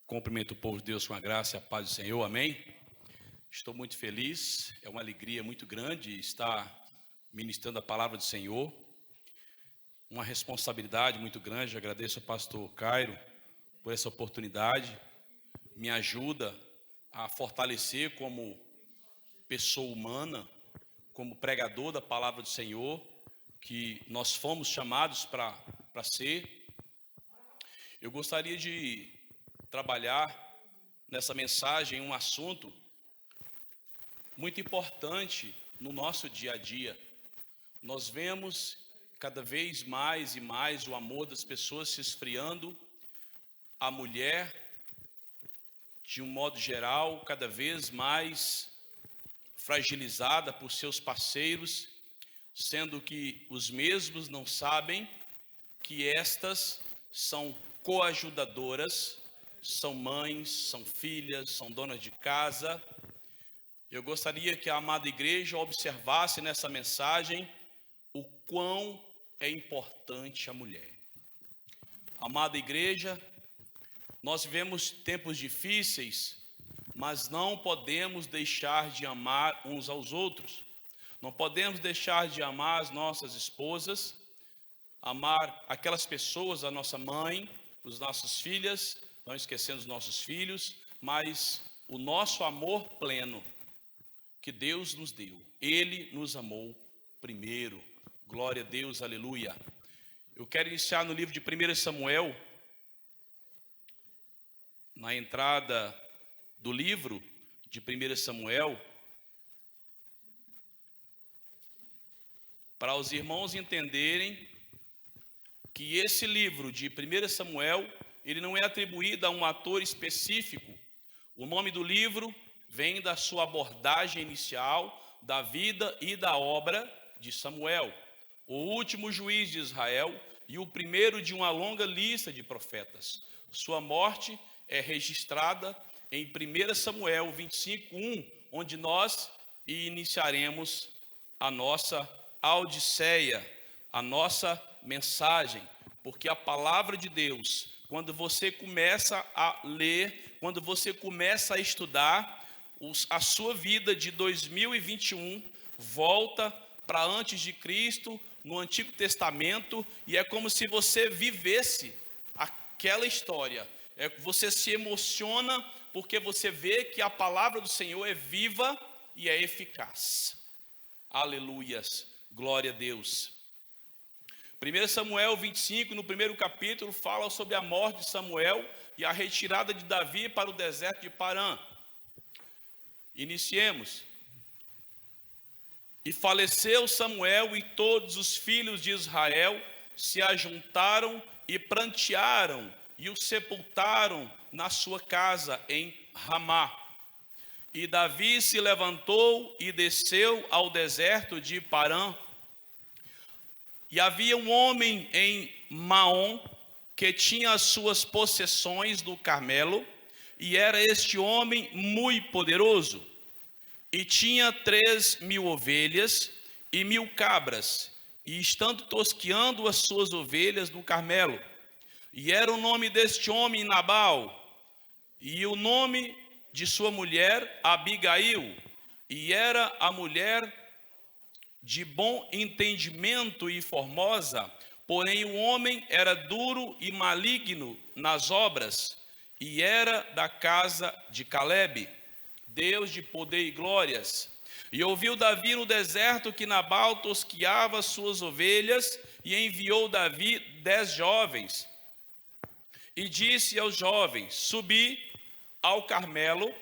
Cumprimento o povo de Deus com a graça e a paz do Senhor, amém? Estou muito feliz, é uma alegria muito grande estar ministrando a palavra do Senhor, uma responsabilidade muito grande. Agradeço ao pastor Cairo por essa oportunidade, me ajuda a fortalecer como pessoa humana, como pregador da palavra do Senhor, que nós fomos chamados para ser. Eu gostaria de trabalhar nessa mensagem um assunto muito importante no nosso dia a dia. Nós vemos cada vez mais e mais o amor das pessoas se esfriando, a mulher, de um modo geral, cada vez mais fragilizada por seus parceiros, sendo que os mesmos não sabem que estas são coajudadoras, são mães, são filhas, são donas de casa. Eu gostaria que a amada igreja observasse nessa mensagem o quão é importante a mulher. Amada igreja, nós vivemos tempos difíceis, mas não podemos deixar de amar uns aos outros. Não podemos deixar de amar as nossas esposas, amar aquelas pessoas, a nossa mãe, os nossos filhos, não esquecendo os nossos filhos, mas o nosso amor pleno que Deus nos deu. Ele nos amou primeiro. Glória a Deus, aleluia. Eu quero iniciar no livro de 1 Samuel, na entrada do livro de 1 Samuel, para os irmãos entenderem que esse livro de 1 Samuel, ele não é atribuído a um ator específico. O nome do livro vem da sua abordagem inicial da vida e da obra de Samuel, o último juiz de Israel e o primeiro de uma longa lista de profetas. Sua morte é registrada em 1 Samuel 25:1, onde nós iniciaremos a nossa odisseia, a nossa mensagem, porque a palavra de Deus, quando você começa a ler, quando você começa a estudar, a sua vida de 2021 volta para antes de Cristo, no Antigo Testamento, e é como se você vivesse aquela história. Você se emociona porque você vê que a palavra do Senhor é viva e é eficaz. Aleluias, glória a Deus. 1 Samuel 25, no primeiro capítulo, fala sobre a morte de Samuel e a retirada de Davi para o deserto de Parã. Iniciemos. E faleceu Samuel, e todos os filhos de Israel se ajuntaram e prantearam, e o sepultaram na sua casa em Ramá. E Davi se levantou e desceu ao deserto de Parã. E havia um homem em Maom que tinha as suas possessões do Carmelo, e era este homem muito poderoso, e tinha 3.000 ovelhas e 1.000 cabras, e estando tosqueando as suas ovelhas no Carmelo. E era o nome deste homem Nabal, e o nome de sua mulher Abigail, e era a mulher de bom entendimento e formosa, porém o homem era duro e maligno nas obras, e era da casa de Calebe, Deus de poder e glórias. E ouviu Davi no deserto que Nabal tosqueava suas ovelhas, e enviou Davi 10 jovens, e disse aos jovens: subi ao Carmelo,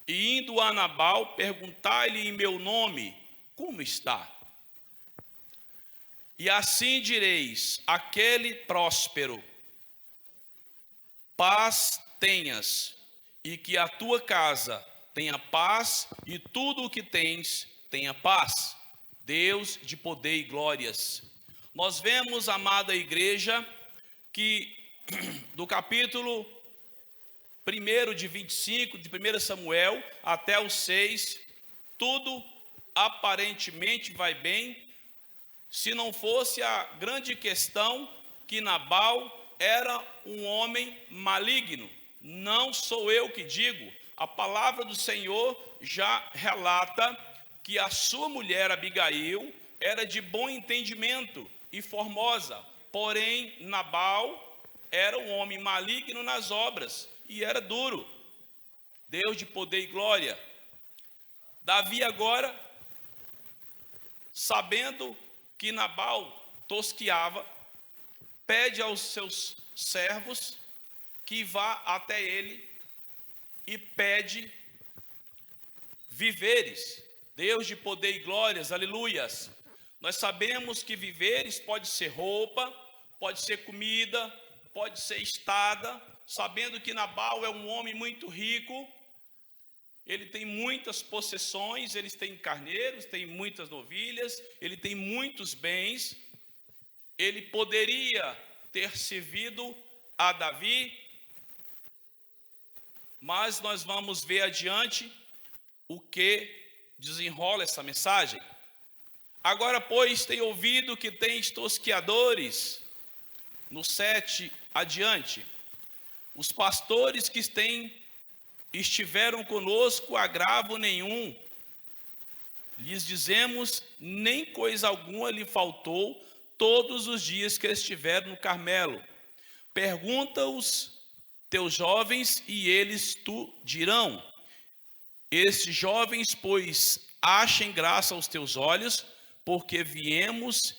e indo a Nabal, perguntai-lhe em meu nome, como está? E assim direis: aquele próspero, paz tenhas, e que a tua casa tenha paz, e tudo o que tens tenha paz. Deus de poder e glórias. Nós vemos, amada igreja, que do capítulo 1 de 25, de 1 Samuel, até o 6, tudo aparentemente vai bem, se não fosse a grande questão que Nabal era um homem maligno. não sou eu que digo. A palavra do Senhor já relata que a sua mulher Abigail era de bom entendimento e formosa, porém Nabal era um homem maligno nas obras e era duro. Deus de poder e glória. Davi agora, sabendo que Nabal tosquiava, pede aos seus servos que vá até ele e pede víveres. Deus de poder e glórias, aleluias. Nós sabemos que víveres pode ser roupa, pode ser comida, pode ser estada, sabendo que Nabal é um homem muito rico, ele tem muitas possessões, ele tem carneiros, tem muitas novilhas, ele tem muitos bens, ele poderia ter servido a Davi, mas nós vamos ver adiante o que desenrola essa mensagem. Agora, pois, tem ouvido que tens tosquiadores, no 7 adiante, os pastores que estiveram conosco agravo nenhum, lhes dizemos, nem coisa alguma lhe faltou todos os dias que estiveram no Carmelo. Pergunta-os teus jovens e eles tu dirão. Estes jovens, pois, achem graça aos teus olhos, porque viemos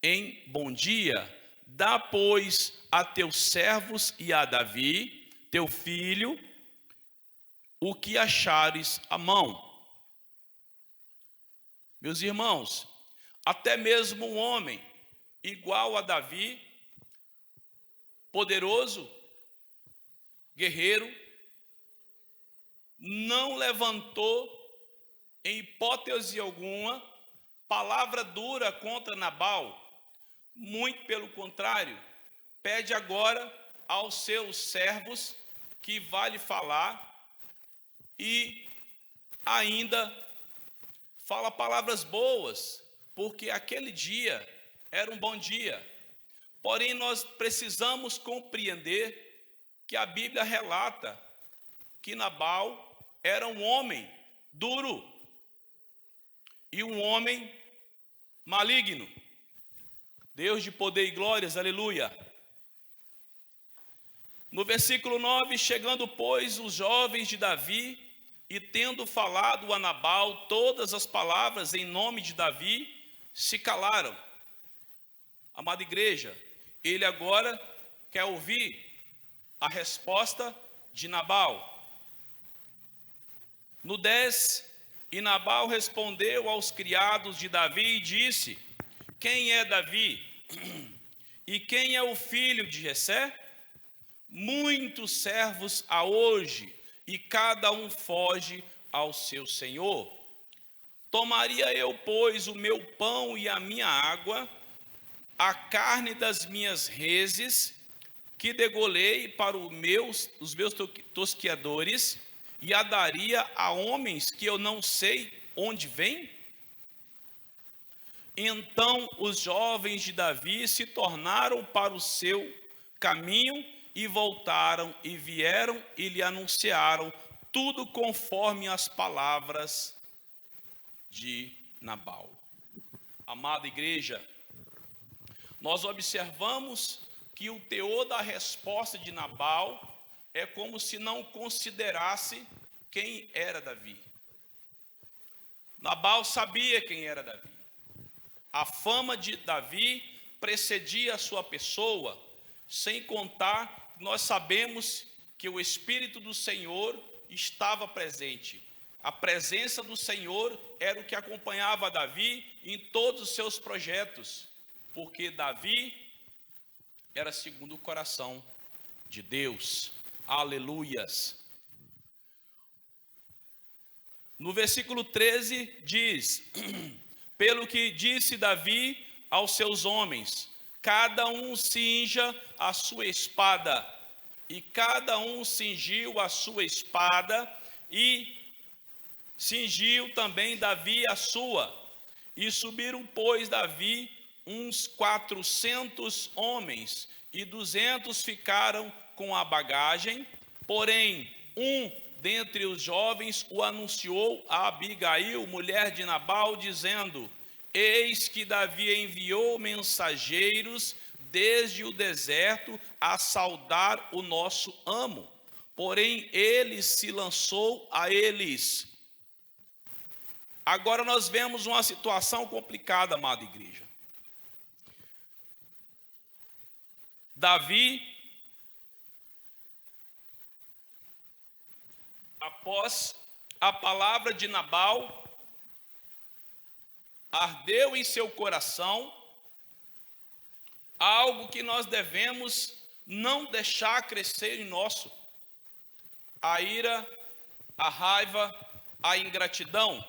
em bom dia. Dá, pois, a teus servos e a Davi, teu filho, o que achares à mão. Meus irmãos, até mesmo um homem igual a Davi, poderoso, guerreiro, não levantou em hipótese alguma palavra dura contra Nabal, muito pelo contrário, pede agora aos seus servos que vá lhe falar e ainda fala palavras boas, porque aquele dia era um bom dia. Porém, nós precisamos compreender que a Bíblia relata que Nabal era um homem duro e um homem maligno. Deus de poder e glórias, aleluia. No versículo 9, chegando, pois, os jovens de Davi, e tendo falado a Nabal todas as palavras em nome de Davi, se calaram. Amada igreja, ele agora quer ouvir a resposta de Nabal. No 10, e Nabal respondeu aos criados de Davi e disse, quem é Davi? E quem é o filho de Jessé? Muitos servos há hoje, e cada um foge ao seu senhor. Tomaria eu, pois, o meu pão e a minha água, a carne das minhas reses, que degolei para os meus tosquiadores, e a daria a homens que eu não sei onde vêm? Então os jovens de Davi se tornaram para o seu caminho, e voltaram e vieram e lhe anunciaram tudo conforme as palavras de Nabal. Amada igreja, nós observamos que o teor da resposta de Nabal é como se não considerasse quem era Davi. Nabal sabia quem era Davi. A fama de Davi precedia a sua pessoa, sem contar, nós sabemos que o Espírito do Senhor estava presente. A presença do Senhor era o que acompanhava Davi em todos os seus projetos, porque Davi era segundo o coração de Deus. Aleluias. No versículo 13 diz, pelo que disse Davi aos seus homens, cada um cinja a sua espada, e cada um cingiu a sua espada, e cingiu também Davi a sua. E subiram, pois, Davi uns 400 homens, e 200 ficaram com a bagagem, Porém, um dentre os jovens o anunciou a Abigail, mulher de Nabal, dizendo: eis que Davi enviou mensageiros desde o deserto a saudar o nosso amo. Porém, ele se lançou a eles. Agora nós vemos uma situação complicada, amada igreja. Davi, após a palavra de Nabal, ardeu em seu coração algo que nós devemos não deixar crescer em nosso: a ira, a raiva, a ingratidão.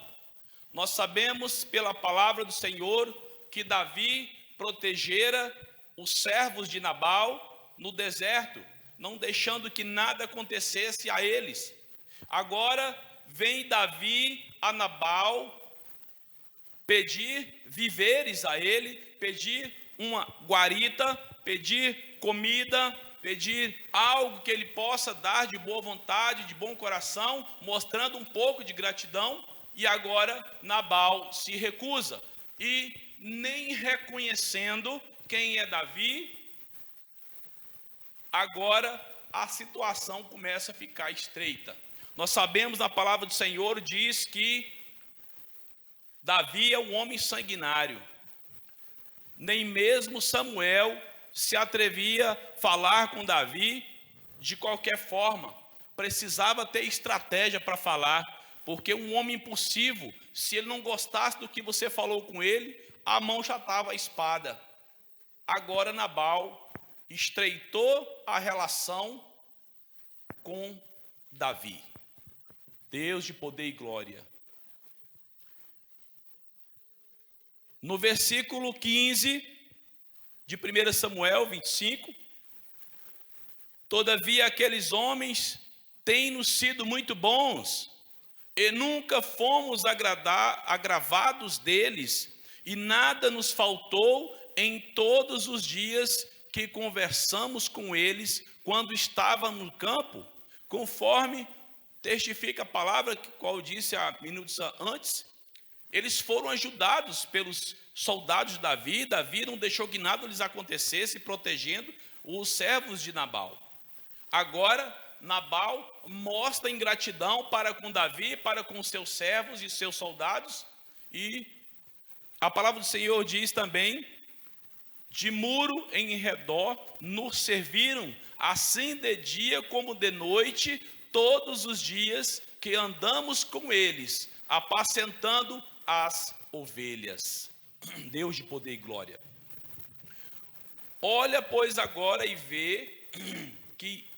Nós sabemos pela palavra do Senhor que Davi protegera os servos de Nabal no deserto, não deixando que nada acontecesse a eles. Agora vem Davi a Nabal pedir víveres a ele, pedir uma guarita, pedir comida, pedir algo que ele possa dar de boa vontade, de bom coração, mostrando um pouco de gratidão. E agora Nabal se recusa, e nem reconhecendo quem é Davi, agora a situação começa a ficar estreita. Nós sabemos, na palavra do Senhor, diz que Davi é um homem sanguinário. Nem mesmo Samuel se atrevia a falar com Davi de qualquer forma. Precisava ter estratégia para falar, porque um homem impulsivo, se ele não gostasse do que você falou com ele, a mão já estava a espada. Agora Nabal estreitou a relação com Davi. Deus de poder e glória. No versículo 15 de 1 Samuel 25, todavia aqueles homens têm-nos sido muito bons, e nunca fomos agravados deles, e nada nos faltou em todos os dias que conversamos com eles, quando estávamos no campo, conforme testifica a palavra, qual eu disse há minutos antes. Eles foram ajudados pelos soldados de Davi. Davi não deixou que nada lhes acontecesse, protegendo os servos de Nabal. Agora, Nabal mostra ingratidão para com Davi, para com seus servos e seus soldados. E a palavra do Senhor diz também: de muro em redor nos serviram, assim de dia como de noite, todos os dias que andamos com eles, apacentando as ovelhas. Deus de poder e glória. Olha, pois, agora e vê que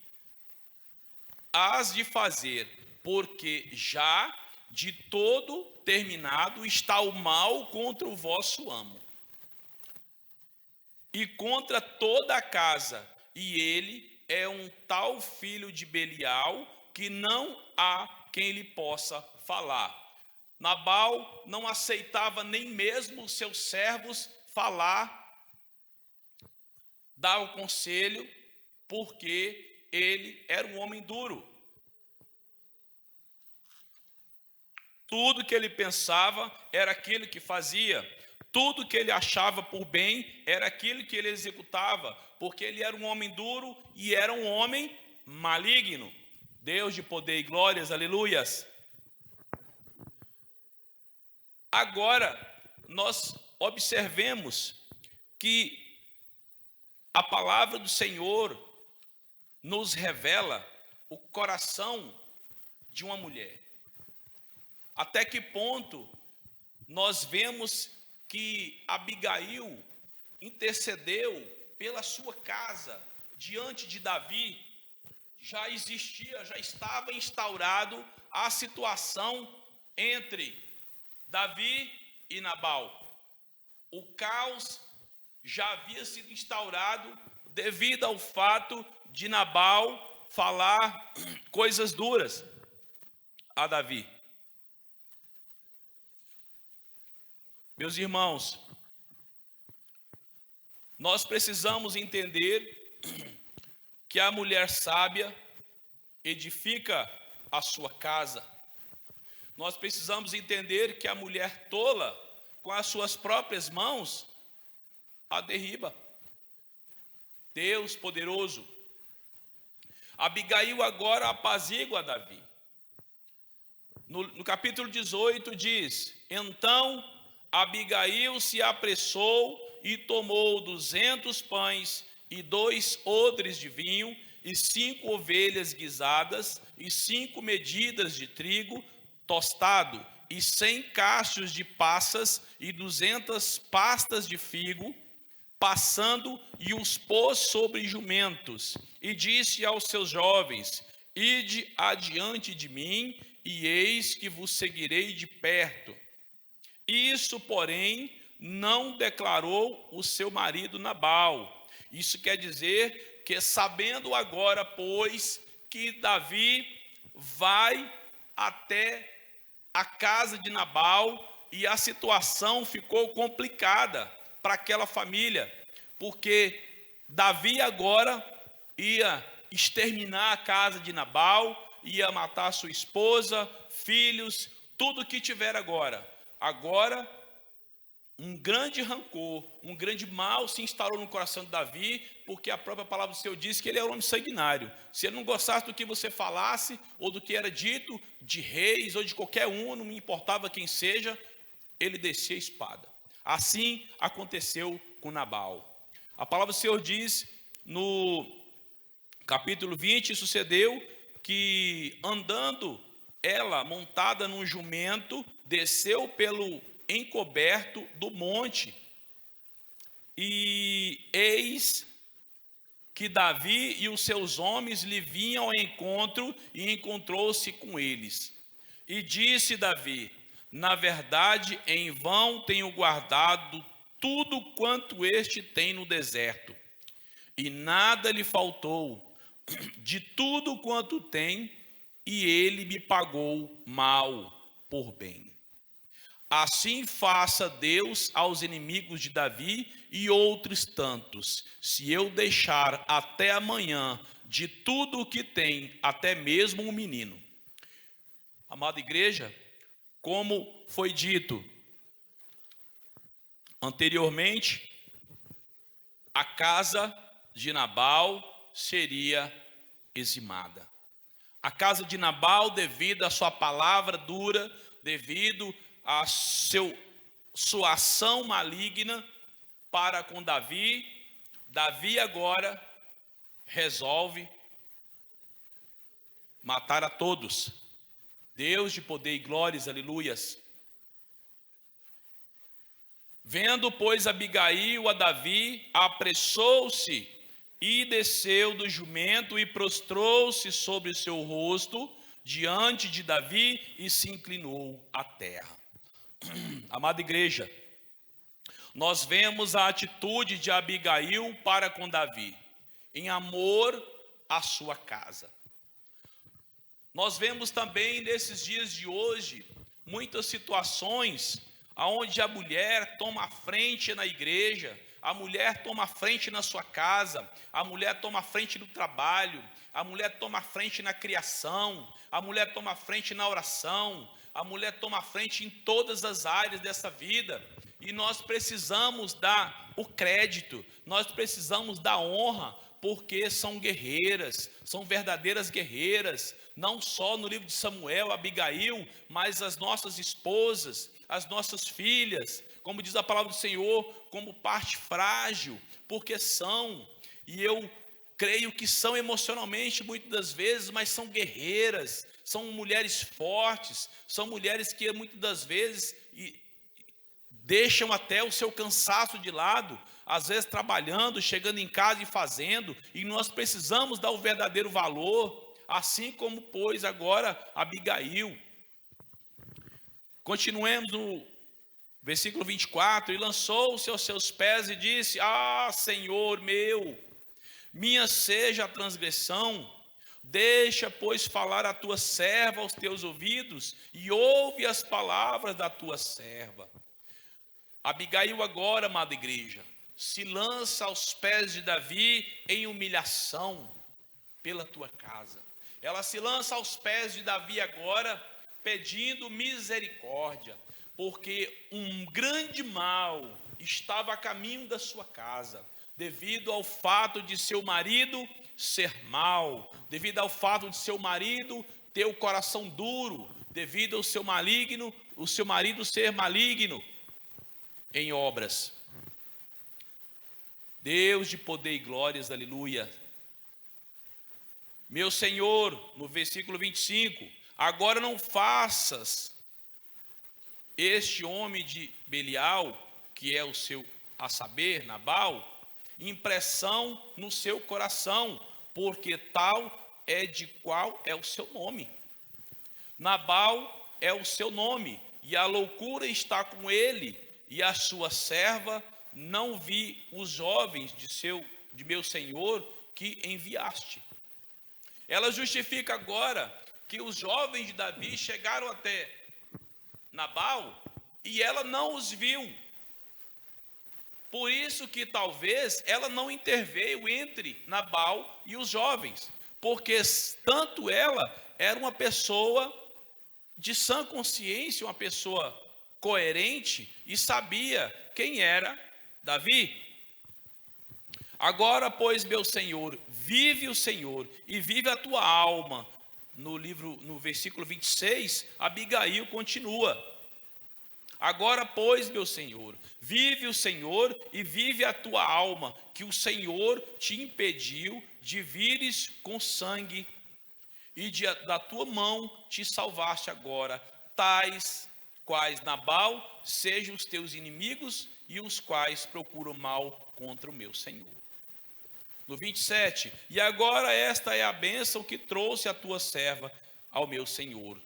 hás de fazer, porque já de todo terminado está o mal contra o vosso amo, e contra toda a casa, e ele é um tal filho de Belial, que não há quem lhe possa falar. Nabal não aceitava nem mesmo os seus servos falar, dar o conselho, porque ele era um homem duro. Tudo que ele pensava era aquilo que fazia. Tudo que ele achava por bem era aquilo que ele executava, porque ele era um homem duro e era um homem maligno. Deus de poder e glórias, aleluias. Agora, nós observemos que a palavra do Senhor nos revela o coração de uma mulher. Até que ponto nós vemos que Abigail intercedeu pela sua casa diante de Davi. Já existia, já estava instaurado a situação entre Davi e Nabal. O caos já havia sido instaurado devido ao fato de Nabal falar coisas duras a Davi. Meus irmãos, nós precisamos entender que a mulher sábia, edifica a sua casa. Nós precisamos entender que a mulher tola, com as suas próprias mãos, a derriba. Deus poderoso. Abigail agora apazigua Davi. No capítulo 18 diz: então Abigail se apressou e tomou 200 pães e 2 odres de vinho e 5 ovelhas guisadas e 5 medidas de trigo tostado e 100 cachos de passas e 200 pastas de figo, passando, e os pôs sobre jumentos, e disse aos seus jovens: ide adiante de mim, e eis que vos seguirei de perto. Isso, porém, não declarou o seu marido Nabal. Isso quer dizer que, sabendo agora, pois, que Davi vai até a casa de Nabal, e a situação ficou complicada para aquela família, porque Davi agora ia exterminar a casa de Nabal, ia matar sua esposa, filhos, tudo que tiver agora. Agora, um grande rancor, um grande mal se instalou no coração de Davi, porque a própria palavra do Senhor diz que ele era um homem sanguinário. Se ele não gostasse do que você falasse, ou do que era dito de reis, ou de qualquer um, não me importava quem seja, ele descia a espada. Assim aconteceu com Nabal. A palavra do Senhor diz, no capítulo 20, sucedeu que, andando ela montada num jumento, desceu pelo encoberto do monte, e eis que Davi e os seus homens lhe vinham ao encontro, e encontrou-se com eles. E disse Davi: na verdade, em vão tenho guardado tudo quanto este tem no deserto, e nada lhe faltou de tudo quanto tem, e ele me pagou mal por bem. Assim faça Deus aos inimigos de Davi e outros tantos, se eu deixar até amanhã de tudo o que tem, até mesmo um menino. Amada igreja, como foi dito anteriormente, a casa de Nabal seria dizimada. A casa de Nabal, devido à sua palavra dura, devido a sua ação maligna para com Davi, Davi agora resolve matar a todos. Deus de poder e glórias, aleluias. Vendo, pois, Abigail a Davi, apressou-se e desceu do jumento e prostrou-se sobre o seu rosto diante de Davi e se inclinou à terra. Amada igreja, nós vemos a atitude de Abigail para com Davi, em amor à sua casa. Nós vemos também nesses dias de hoje muitas situações onde a mulher toma a frente na igreja, a mulher toma a frente na sua casa, a mulher toma a frente no trabalho, a mulher toma a frente na criação, a mulher toma a frente na oração, a mulher toma a frente em todas as áreas dessa vida. E nós precisamos dar o crédito, nós precisamos dar honra, porque são guerreiras, são verdadeiras guerreiras, não só no livro de Samuel, Abigail, mas as nossas esposas, as nossas filhas, como diz a palavra do Senhor, como parte frágil, porque são, e eu creio que são emocionalmente muitas das vezes, mas são guerreiras, são mulheres fortes, são mulheres que muitas das vezes deixam até o seu cansaço de lado, às vezes trabalhando, chegando em casa e fazendo, e nós precisamos dar o verdadeiro valor, assim como pôs agora Abigail. Continuemos no versículo 24, e lançou-se aos seus pés e disse: ah, Senhor meu, minha seja a transgressão, deixa, pois, falar a tua serva aos teus ouvidos, e ouve as palavras da tua serva. Abigail agora, amada igreja, se lança aos pés de Davi em humilhação pela tua casa, Ela se lança aos pés de Davi agora, pedindo misericórdia, porque um grande mal estava a caminho da sua casa, devido ao fato de seu marido ser mau, devido ao fato de seu marido ter o coração duro, devido ao seu marido ser maligno em obras. Deus de poder e glórias, aleluia. Meu Senhor, no versículo 25, agora não faças este homem de Belial, que é o seu, a saber, Nabal, impressão no seu coração, porque tal é de qual é o seu nome. Nabal é o seu nome, e a loucura está com ele, e a sua serva não vi os jovens de meu senhor que enviaste. Ela justifica agora que os jovens de Davi chegaram até Nabal e ela não os viu. Por isso que talvez ela não interveio entre Nabal e os jovens, porque tanto ela era uma pessoa de sã consciência, uma pessoa coerente e sabia quem era Davi. Agora, pois, meu Senhor, vive o Senhor e vive a tua alma. No versículo 26, Abigail continua. Agora, pois, meu Senhor, vive o Senhor e vive a tua alma, que o Senhor te impediu de vires com sangue, e da tua mão te salvaste agora, tais quais Nabal sejam os teus inimigos e os quais procuram mal contra o meu Senhor. No 27, e agora esta é a bênção que trouxe a tua serva ao meu Senhor.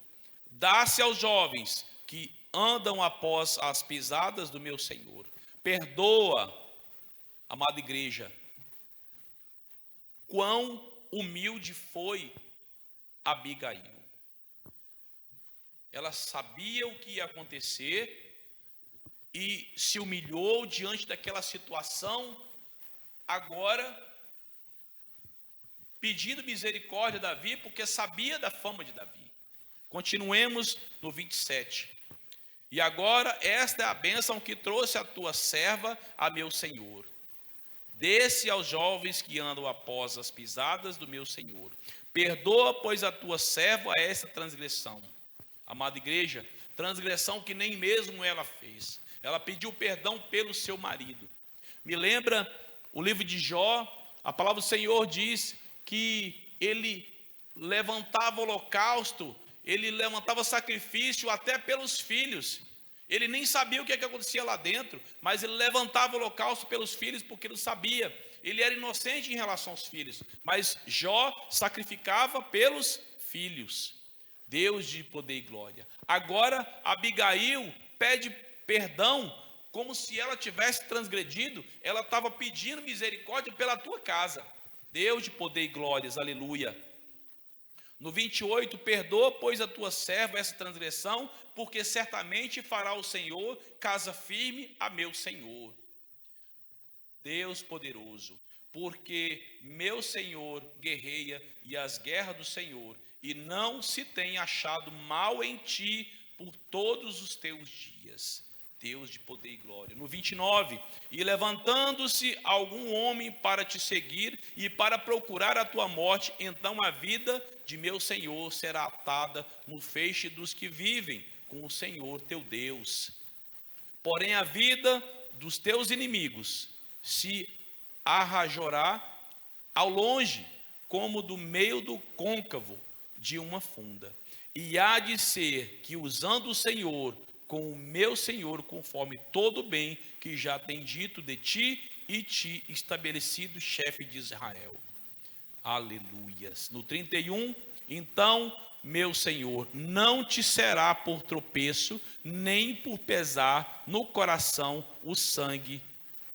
Dá-se aos jovens que andam após as pisadas do meu Senhor. Perdoa, amada igreja, quão humilde foi Abigail. Ela sabia o que ia acontecer e se humilhou diante daquela situação, agora pedindo misericórdia a Davi, porque sabia da fama de Davi. Continuemos no 27. E agora esta é a bênção que trouxe a tua serva a meu Senhor. Desce aos jovens que andam após as pisadas do meu Senhor. Perdoa, pois, a tua serva essa transgressão. Amada igreja, transgressão que nem mesmo ela fez. Ela pediu perdão pelo seu marido. Me lembra o livro de Jó, a palavra do Senhor diz que ele levantava holocausto, ele levantava sacrifício até pelos filhos. Ele nem sabia o que acontecia lá dentro, mas ele levantava holocausto pelos filhos porque ele sabia. Ele era inocente em relação aos filhos, mas Jó sacrificava pelos filhos. Deus de poder e glória. Agora Abigail pede perdão, como se ela tivesse transgredido, ela estava pedindo misericórdia pela tua casa. Deus de poder e glórias, aleluia. No 28, perdoa, pois, a tua serva essa transgressão, porque certamente fará o Senhor casa firme a meu Senhor. Deus poderoso, porque meu Senhor guerreia e as guerras do Senhor, e não se tem achado mal em ti por todos os teus dias. Deus de poder e glória. No 29, e levantando-se algum homem para te seguir e para procurar a tua morte, então a vida de meu Senhor será atada no feixe dos que vivem com o Senhor teu Deus. Porém a vida dos teus inimigos se arrajorá ao longe, como do meio do côncavo de uma funda. E há de ser que usando o Senhor com o meu Senhor, conforme todo o bem que já tem dito de ti e te estabelecido chefe de Israel. Aleluias. No 31, então, meu Senhor, não te será por tropeço, nem por pesar no coração o sangue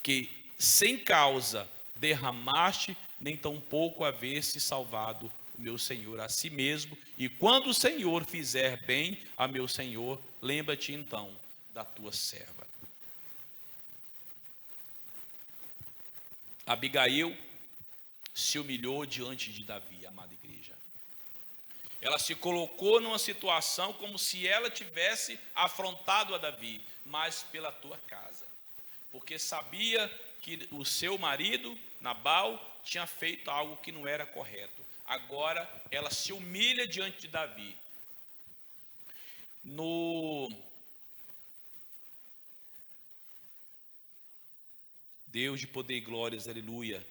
que sem causa derramaste, nem tampouco haver-se salvado o meu Senhor a si mesmo. E quando o Senhor fizer bem a meu Senhor, lembra-te então da tua serva. Abigail se humilhou diante de Davi, amada igreja. Ela se colocou numa situação como se ela tivesse afrontado a Davi, mas pela tua casa, porque sabia que o seu marido, Nabal, tinha feito algo que não era correto. Agora ela se humilha diante de Davi. No Deus de poder e glórias, aleluia.